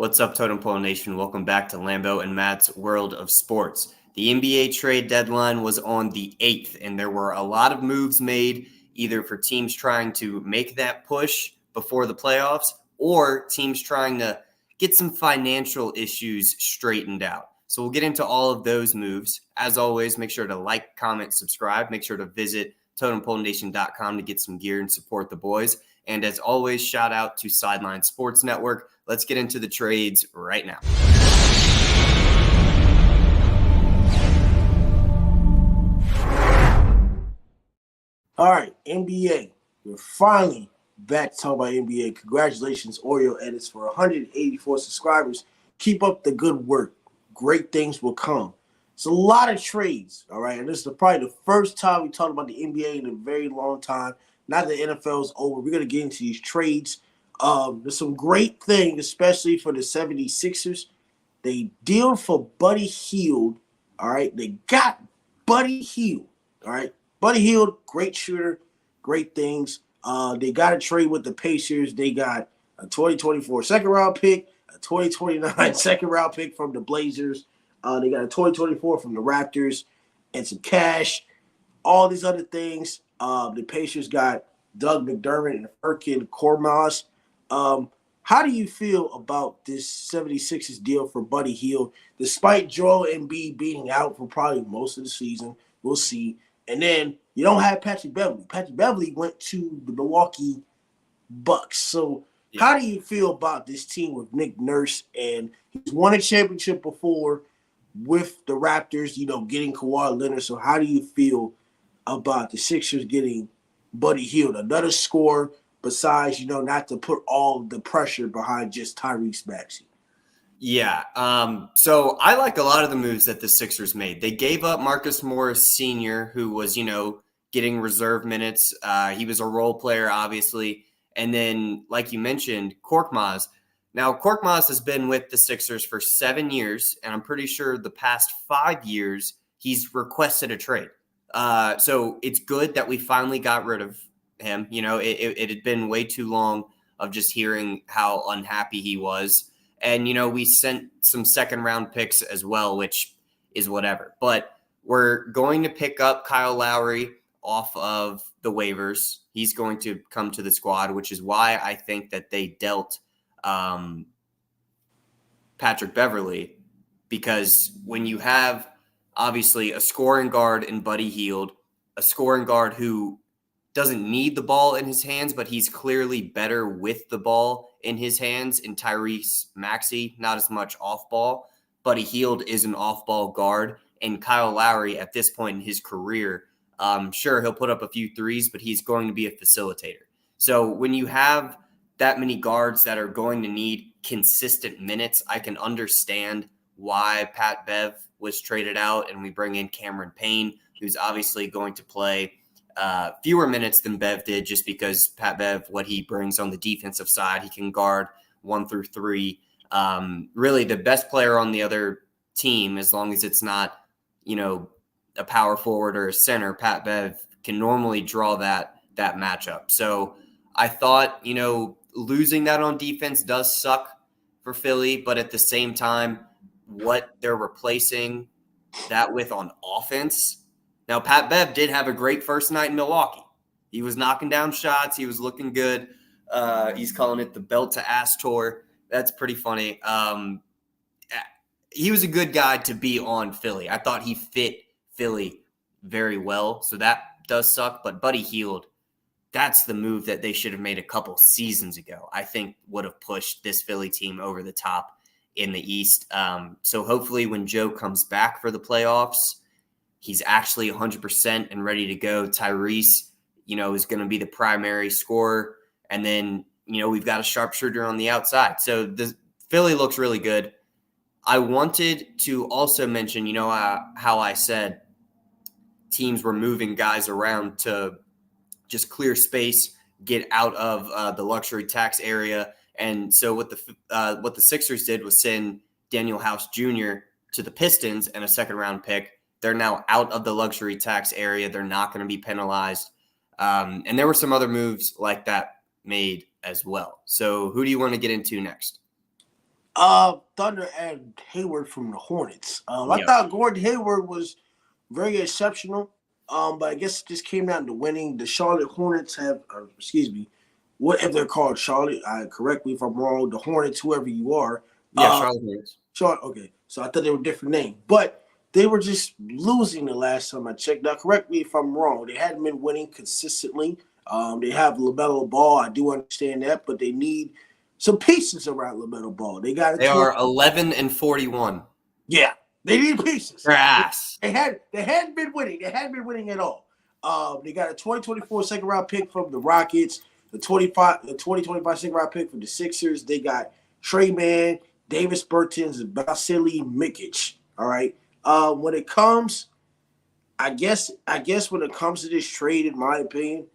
What's up, Totem Pole Nation? Welcome back to Lambo and Matt's World of Sports. The NBA trade deadline was on the 8th, and there were a lot of moves made, either for teams trying to make that push before the playoffs or teams trying to get some financial issues straightened out. So we'll get into all of those moves. As always, make sure to like, comment, subscribe. Make sure to visit TotemPoleNation.com to get some gear and support the boys. And as always, shout out to Sideline Sports Network. Let's get into the trades right now. All right, NBA. We're finally back to talk about NBA. Congratulations, Oreo Edits, for 184 subscribers. Keep up the good work. Great things will come. It's a lot of trades, all right? And this is probably the first time we talked about the NBA in a very long time. Now the NFL is over, we're going to get into these trades. There's some great things, especially for the 76ers. They deal for Buddy Hield, all right? They got Buddy Hield, all right? Buddy Hield, great shooter, great things. They got a trade with the Pacers. They got a 2024 second-round pick, a 2029 second-round pick from the Blazers. They got a 2024 from the Raptors and some cash. All these other things. The Pacers got Doug McDermott and Erkin Korkmaz. How do you feel about this 76ers deal for Buddy Hield? Despite Joel Embiid being out for probably most of the season, we'll see. And then you don't have Patrick Beverley. Patrick Beverley went to the Milwaukee Bucks. So how do you feel about this team with Nick Nurse? And he's won a championship before with the Raptors, getting Kawhi Leonard. So how do you feel about the Sixers getting Buddy Hield, another scorer besides, not to put all the pressure behind just Tyrese Maxey? Yeah. So I like a lot of the moves that the Sixers made. They gave up Marcus Morris Sr., who was, getting reserve minutes. He was a role player, obviously. And then, like you mentioned, Korkmaz. Now, Korkmaz has been with the Sixers for 7 years, and I'm pretty sure the past 5 years he's requested a trade. So it's good that we finally got rid of him. It had been way too long of just hearing how unhappy he was. And, we sent some second-round picks as well, which is whatever. But we're going to pick up Kyle Lowry off of the waivers. He's going to come to the squad, which is why I think that they dealt Patrick Beverley. Because when you have, obviously, a scoring guard in Buddy Hield, a scoring guard who doesn't need the ball in his hands, but he's clearly better with the ball in his hands, in Tyrese Maxey, not as much off ball. Buddy Hield is an off ball guard, and Kyle Lowry at this point in his career, sure, he'll put up a few threes, but he's going to be a facilitator. So when you have that many guards that are going to need consistent minutes, I can understand why Pat Bev was traded out, and we bring in Cameron Payne, who's obviously going to play fewer minutes than Bev did, just because Pat Bev, what he brings on the defensive side, he can guard 1 through 3. Really the best player on the other team, as long as it's not, a power forward or a center, Pat Bev can normally draw that matchup. So I thought, losing that on defense does suck for Philly, but at the same time, what they're replacing that with on offense. Now, Pat Bev did have a great first night in Milwaukee. He was knocking down shots. He was looking good. He's calling it the belt to ass tour. That's pretty funny. He was a good guy to be on Philly. I thought he fit Philly very well. So that does suck. But Buddy Hield, that's the move that they should have made a couple seasons ago. I think would have pushed this Philly team over the top in the East. So hopefully when Joe comes back for the playoffs, he's actually 100% and ready to go. Tyrese, is going to be the primary scorer. And then, we've got a sharpshooter on the outside. So the Philly looks really good. I wanted to also mention, how I said teams were moving guys around to just clear space, get out of the luxury tax area. And so what the Sixers did was send Daniel House Jr. to the Pistons and a second-round pick. They're now out of the luxury tax area. They're not going to be penalized. And there were some other moves like that made as well. So who do you want to get into next? Thunder and Hayward from the Hornets. I Yep. thought Gordan Hayward was very exceptional. But I guess it just came down to winning. The Charlotte Hornets whatever they're called, Charlotte. Correct me if I'm wrong. The Hornets, whoever you are. Yeah, Charlotte Hornets. Charlotte. Okay, so I thought they were a different name, but they were just losing the last time I checked. Now, correct me if I'm wrong. They hadn't been winning consistently. They have LaMelo Ball. I do understand that, but they need some pieces around LaMelo Ball. They are 11-41. Yeah, they need pieces. Their ass. They hadn't been winning. They hadn't been winning at all. They got a 2024 second round pick from the Rockets, the 2025 second round pick from the Sixers. They got Trey Mann, Davis Bertans, and Vasily Mikic. All right. When it comes, I guess when it comes to this trade, in my opinion,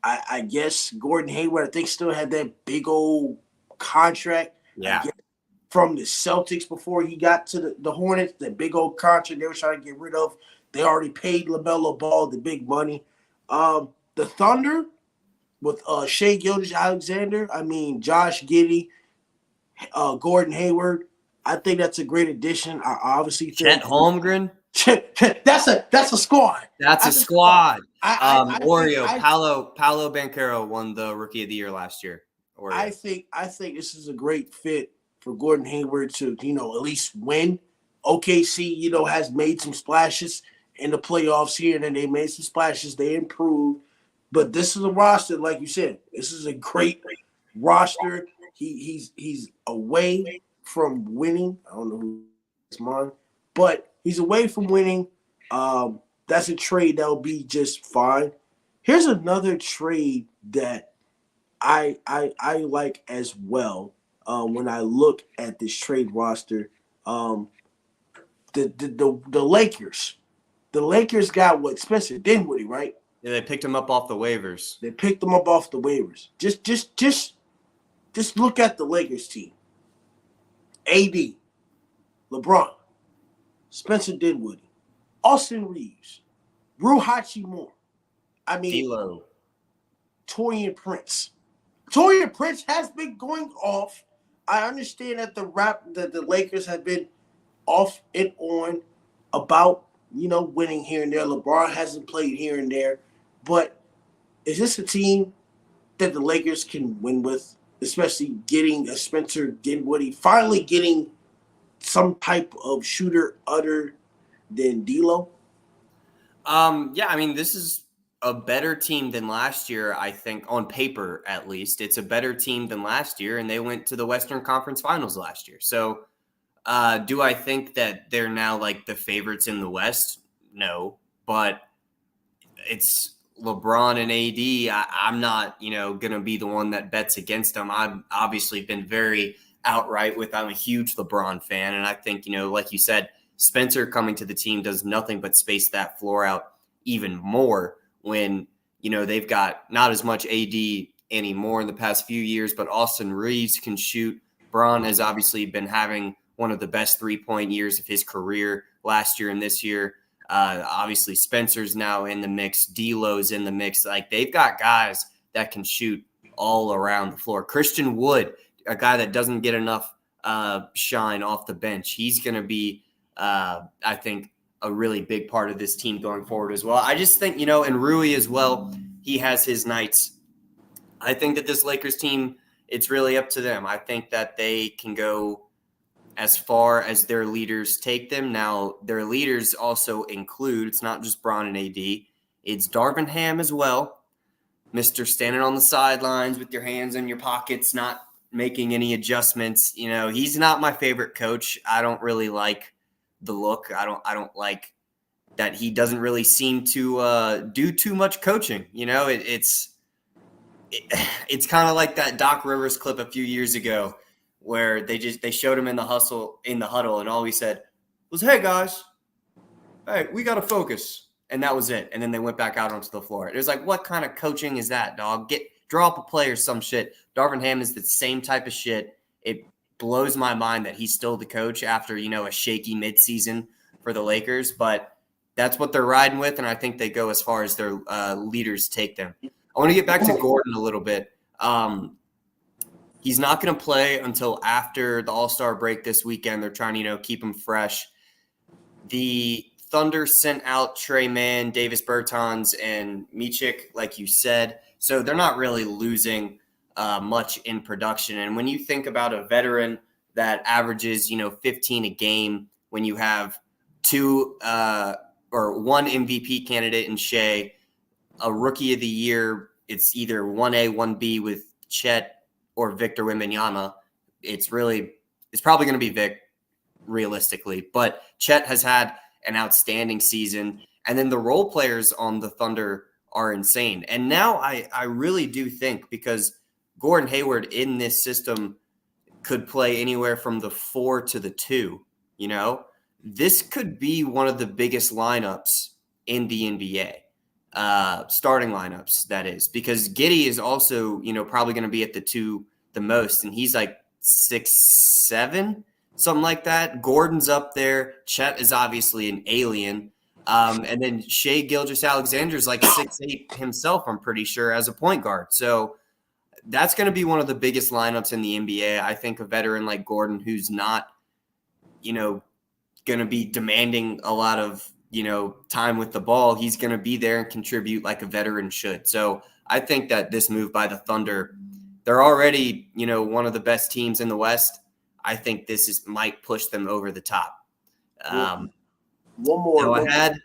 I guess Gordan Hayward, I think, still had that big old contract. Yeah. From the Celtics before he got to the Hornets, the big old contract they were trying to get rid of. They already paid LaMelo Ball the big money. The Thunder with Shai Gilgeous-Alexander, Josh Giddey, Gordan Hayward. I think that's a great addition. I obviously think Chet Holmgren. that's a squad. That's a squad. Paolo Banchero won the Rookie of the Year last year. I think this is a great fit for Gordan Hayward to, at least win. OKC, has made some splashes in the playoffs here, and then they made some splashes. They improved. But this is a roster, like you said, this is a great roster. He's away from winning. I don't know who's mine, but he's away from winning. That's a trade that will be just fine. Here's another trade that I like as well. When I look at this trade roster, the Lakers. The Lakers got what? Spencer Dinwiddie, right? Yeah, they picked him up off the waivers. Just look at the Lakers team. AD, LeBron, Spencer Dinwiddie, Austin Reeves, Rui Hachimura. D'Lo. Torian Prince. Torian Prince has been going off. I understand that the Lakers have been off and on about, winning here and there. LeBron hasn't played here and there. But is this a team that the Lakers can win with, especially getting a Spencer Dinwiddie, finally getting some type of shooter other than D'Lo? This is a better team than last year, I think, on paper at least. It's a better team than last year, and they went to the Western Conference Finals last year. So do I think that they're now like the favorites in the West? No, but it's LeBron and AD. I'm not, going to be the one that bets against them. I've obviously been very outright I'm a huge LeBron fan, and I think, like you said, Spencer coming to the team does nothing but space that floor out even more when, they've got not as much AD anymore in the past few years, but Austin Reeves can shoot. Bron has obviously been having one of the best 3-point years of his career last year and this year. Obviously, Spencer's now in the mix. D'Lo's in the mix. Like, they've got guys that can shoot all around the floor. Christian Wood, a guy that doesn't get enough shine off the bench. He's going to be, I think, a really big part of this team going forward as well. I just think, and Rui as well, he has his nights. I think that this Lakers team, it's really up to them. I think that they can go as far as their leaders take them. Now, their leaders also include, it's not just Bron and AD, it's Darvin Ham as well. Mr. Standing on the sidelines with your hands in your pockets, not making any adjustments. He's not my favorite coach. I don't really like the look. I don't like that he doesn't really seem to do too much coaching. It's kind of like that Doc Rivers clip a few years ago where they showed him in the huddle, and all he said was, "Hey guys, hey, we got to focus." And that was it. And then they went back out onto the floor. It was like, what kind of coaching is that, dog? Draw up a play or some shit. Darvin Ham is the same type of shit. It blows my mind that he's still the coach after, a shaky midseason for the Lakers. But that's what they're riding with, and I think they go as far as their leaders take them. I want to get back to Gordan a little bit. He's not going to play until after the All-Star break this weekend. They're trying to, keep him fresh. The Thunder sent out Trey Mann, Davis Bertans, and Micic, like you said. So they're not really losing much in production. And when you think about a veteran that averages, 15 a game, when you have one MVP candidate in Shea, a Rookie of the Year, it's either 1A, 1B with Chet or Victor Wembanyama. It's probably going to be Vic, realistically. But Chet has had an outstanding season. And then the role players on the Thunder are insane. And now I really do think, because Gordan Hayward in this system could play anywhere from the 4 to the 2, this could be one of the biggest lineups in the NBA. Starting lineups, that is, because Giddey is also, probably going to be at the 2 the most, and he's like 6'7", something like that. Gordon's up there. Chet is obviously an alien. And then Shea Gilgeous-Alexander is like 6'8" himself, I'm pretty sure, as a point guard. So that's going to be one of the biggest lineups in the NBA. I think a veteran like Gordon, who's not, going to be demanding a lot of, time with the ball, he's going to be there and contribute like a veteran should. So I think that this move by the Thunder, they're already, one of the best teams in the West. I think this might push them over the top. One more. I had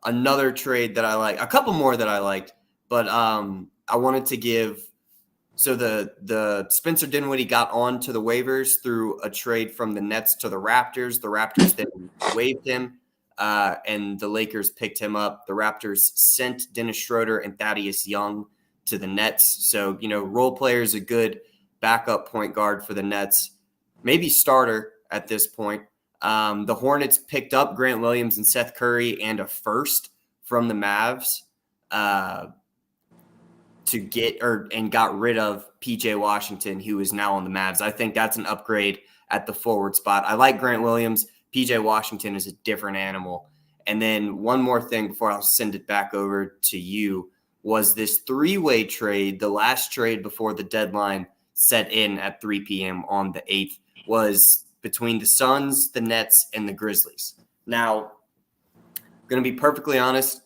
another trade that I like, a couple more that I liked, but I wanted to give. So the Spencer Dinwiddie got onto the waivers through a trade from the Nets to the Raptors. The Raptors then waived him, and the Lakers picked him up. The Raptors sent Dennis Schroeder and Thaddeus Young to the Nets. So, role player is a good backup point guard for the Nets, maybe starter at this point. The Hornets picked up Grant Williams and Seth Curry and a first from the Mavs and got rid of PJ Washington, who is now on the Mavs. I think that's an upgrade at the forward spot. I like Grant Williams. PJ Washington is a different animal. And then one more thing before I'll send it back over to you was this 3-way trade. The last trade before the deadline set in at 3 p.m. on the 8th was between the Suns, the Nets, and the Grizzlies. Now, I'm going to be perfectly honest,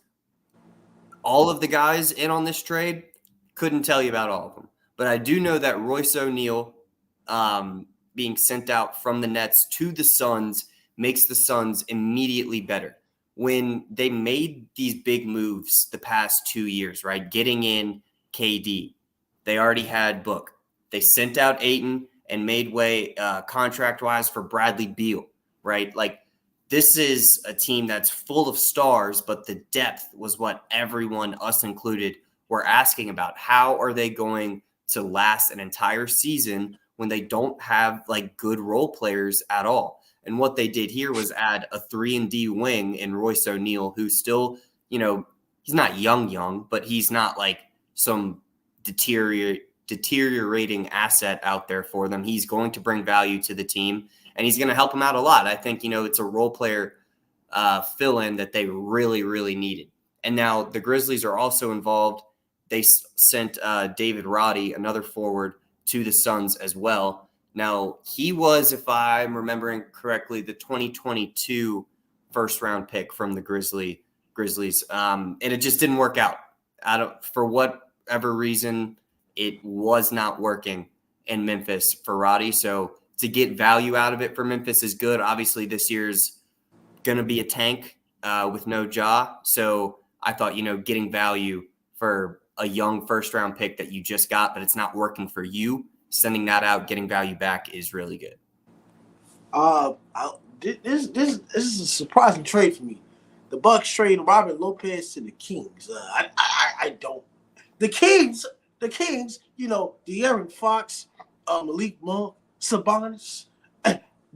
all of the guys in on this trade, couldn't tell you about all of them. But I do know that Royce O'Neal being sent out from the Nets to the Suns makes the Suns immediately better. When they made these big moves the past 2 years, right, getting in KD, they already had Book. They sent out Ayton and made way contract-wise for Bradley Beal, right? Like, this is a team that's full of stars, but the depth was what everyone, us included, were asking about. How are they going to last an entire season when they don't have like good role players at all? And what they did here was add a 3-and-D wing in Royce O'Neal, who's still, he's not young, but he's not like some deteriorating asset out there for them. He's going to bring value to the team, and he's going to help them out a lot. I think, it's a role player fill-in that they really, really needed. And now the Grizzlies are also involved. They sent David Roddy, another forward, to the Suns as well. Now, he was, if I'm remembering correctly, the 2022 first-round pick from the Grizzlies. And it just didn't work out. For whatever reason, it was not working in Memphis for Roddy. So to get value out of it for Memphis is good. Obviously, this year's going to be a tank with no Ja. So I thought, getting value for a young first-round pick that you just got, but it's not working for you, sending that out, getting value back is really good. This is a surprising trade for me. The Bucks trade Robin Lopez to the Kings. I don't. The Kings, De'Aaron Fox, Malik Monk, Sabonis,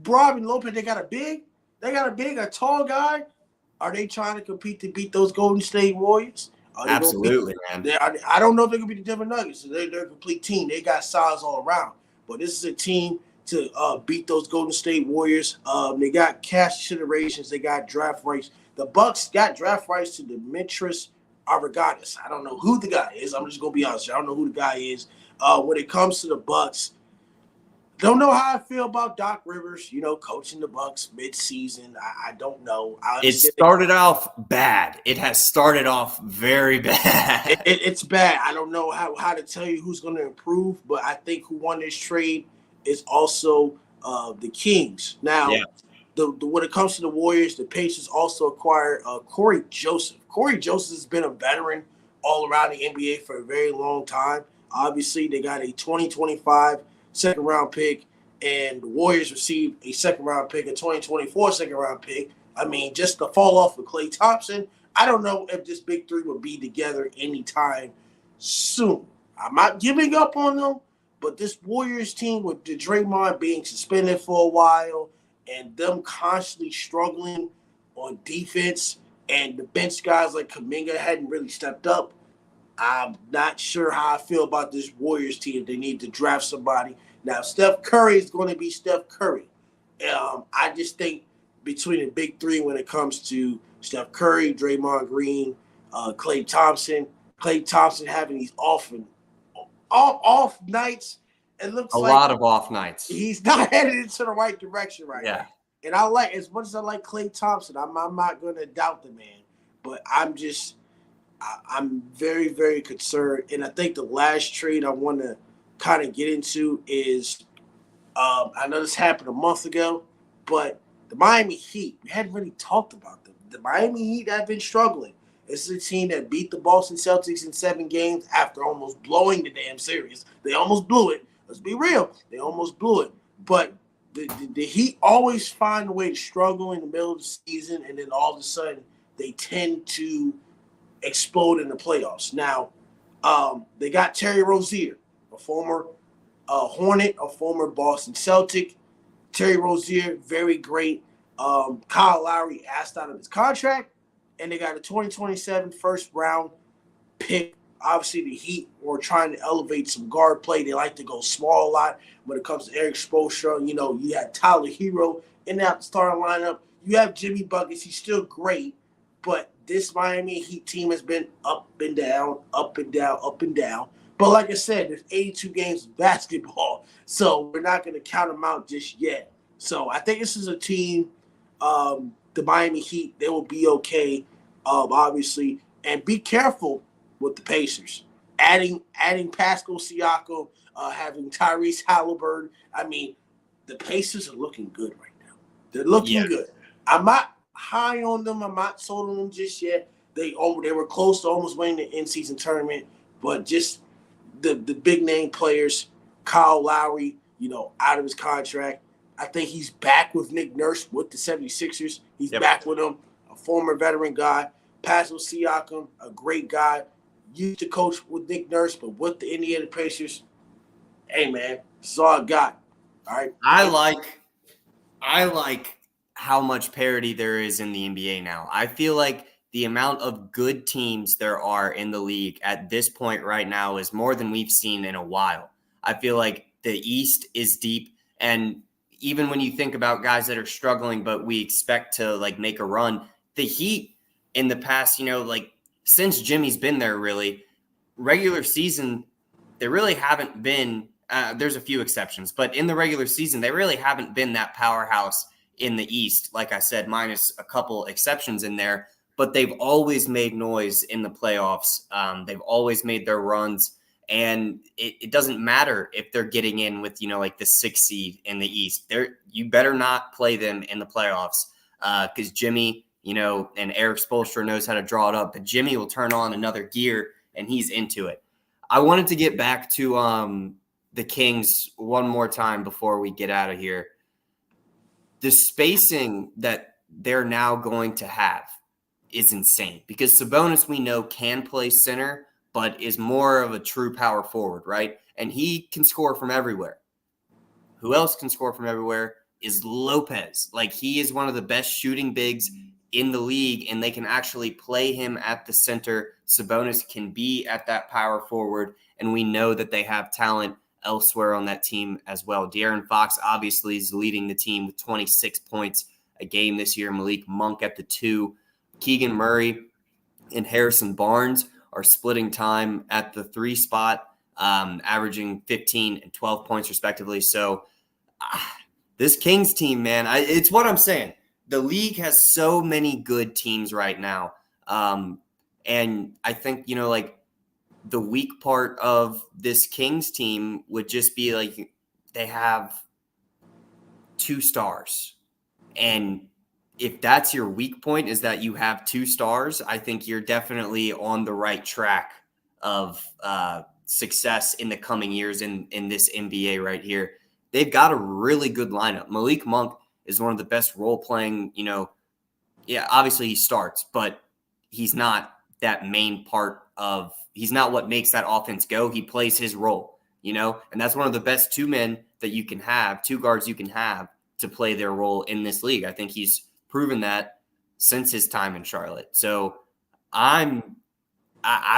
Robin Lopez. They got a tall guy. Are they trying to compete to beat those Golden State Warriors? Absolutely, man. I don't know if they're going to beat the Denver Nuggets. They're a complete team. They got size all around. But this is a team to beat those Golden State Warriors. They got cash considerations. They got draft rights. The Bucks got draft rights to Demetrius Arvigadis. I don't know who the guy is. I'm just going to be honest. I don't know who the guy is. When it comes to the Bucks, Don't know how I feel about Doc Rivers, coaching the Bucks mid-season. I don't know. It started off bad. It has started off very bad. It's bad. I don't know how to tell you who's going to improve, but I think who won this trade is also the Kings. Now, Yeah. When it comes to the Warriors, the Pacers also acquired Corey Joseph. Corey Joseph has been a veteran all around the NBA for a very long time. Obviously, they got a 2025 second-round pick, and the Warriors received a second-round pick, a 2024 second-round pick. I mean, just the fall off of Klay Thompson, I don't know if this big three will be together anytime soon. I'm not giving up on them, but this Warriors team with the Draymond being suspended for a while and them constantly struggling on defense and the bench guys like Kuminga hadn't really stepped up, I'm not sure how I feel about this Warriors team. They need to draft somebody. Now, Steph Curry is going to be Steph Curry. I just think between the big three when it comes to Steph Curry, Draymond Green, Klay Thompson having these off nights, it looks A like lot of off nights. he's not headed into the right direction right Yeah. now. And I like, as much as I like Klay Thompson, I'm not going to doubt the man, but I'm very, very concerned. And I think the last trade I want to kind of get into is, I know this happened a month ago, but the Miami Heat, we hadn't really talked about them. The Miami Heat have been struggling. This is a team that beat the Boston Celtics in 7 games after almost blowing the damn series. They almost blew it. Let's be real. They almost blew it. But the Heat always find a way to struggle in the middle of the season, and then all of a sudden they tend to explode in the playoffs. Now, they got Terry Rozier, a former Hornet, a former Boston Celtic. Terry Rozier, very great. Kyle Lowry asked out of his contract, and they got a 2027 first-round pick. Obviously, the Heat were trying to elevate some guard play. They like to go small a lot when it comes to Eric Spoelstra. You had Tyler Hero in that starting lineup. You have Jimmy Buckets. He's still great, but this Miami Heat team has been up and down, up and down, up and down. But like I said, there's 82 games of basketball, so we're not going to count them out just yet. So I think this is a team, the Miami Heat, they will be okay, obviously. And be careful with the Pacers. Adding Pascal Siakam, having Tyrese Halliburton. I mean, the Pacers are looking good right now. They're looking good. I'm not high on them. I'm not sold on them just yet. They were close to almost winning the in-season tournament, but just the big name players, Kyle Lowry, out of his contract. I think he's back with Nick Nurse with the 76ers. He's back with him, a former veteran guy. Pascal Siakam, a great guy. Used to coach with Nick Nurse, but with the Indiana Pacers, hey, man, that's all I got. All right. I like how much parity there is in the NBA now. I feel like the amount of good teams there are in the league at this point right now is more than we've seen in a while. I feel like the East is deep, and even when you think about guys that are struggling, but we expect to make a run, the Heat in the past, since Jimmy's been there, really, regular season, they really haven't been, there's a few exceptions, but in the regular season, they really haven't been that powerhouse in the East, like I said, minus a couple exceptions in there, but they've always made noise in the playoffs. They've always made their runs, and it doesn't matter if they're getting in with, the 6th seed in the East. You better not play them in the playoffs because Jimmy, and Eric Spoelstra knows how to draw it up, but Jimmy will turn on another gear, and he's into it. I wanted to get back to the Kings one more time before we get out of here. The spacing that they're now going to have is insane because Sabonis, we know, can play center, but is more of a true power forward, right? And he can score from everywhere. Who else can score from everywhere is Lopez. He is one of the best shooting bigs in the league, and they can actually play him at the center. Sabonis can be at that power forward, and we know that they have talent elsewhere on that team as well. De'Aaron Fox obviously is leading the team with 26 points a game this year. Malik Monk at the 2. Keegan Murray and Harrison Barnes are splitting time at the 3 spot, averaging 15 and 12 points respectively. So This Kings team, man, it's what I'm saying. The league has so many good teams right now. And I think, like the weak part of this Kings team would just be like they have 2 stars. And if that's your weak point is that you have 2 stars, I think you're definitely on the right track of success in the coming years in this NBA right here. They've got a really good lineup. Malik Monk is one of the best role-playing, obviously he starts, but he's not that main part of – he's not what makes that offense go. He plays his role, and that's one of the best 2 men that you can have, 2 guards you can have to play their role in this league. I think he's proven that since his time in Charlotte. So I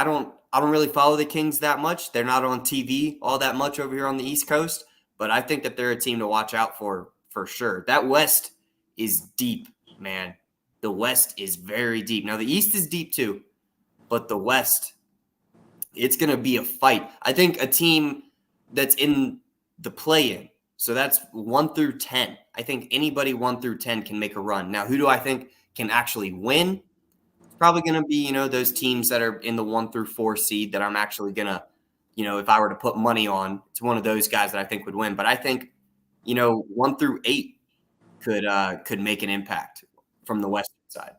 don't really follow the Kings that much. They're not on TV all that much over here on the East Coast, but I think that they're a team to watch out for sure. That West is deep, man. The West is very deep. Now, the East is deep too, but the West, it's going to be a fight. I think a team that's in the play-in, so that's 1 through 10. I think anybody 1 through 10 can make a run. Now, who do I think can actually win? It's probably going to be, those teams that are in the 1 through 4 seed that I'm actually going to, if I were to put money on, it's one of those guys that I think would win. But I think, 1 through 8 could make an impact from the Western side.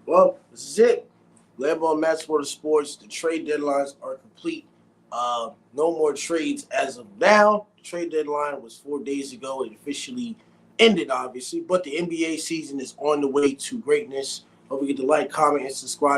Well, this is it. Lambo and Matt Sports. The trade deadlines are complete. No more trades as of now. The trade deadline was 4 days ago. It officially ended, obviously. But the NBA season is on the way to greatness. Don't forget to like, comment, and subscribe.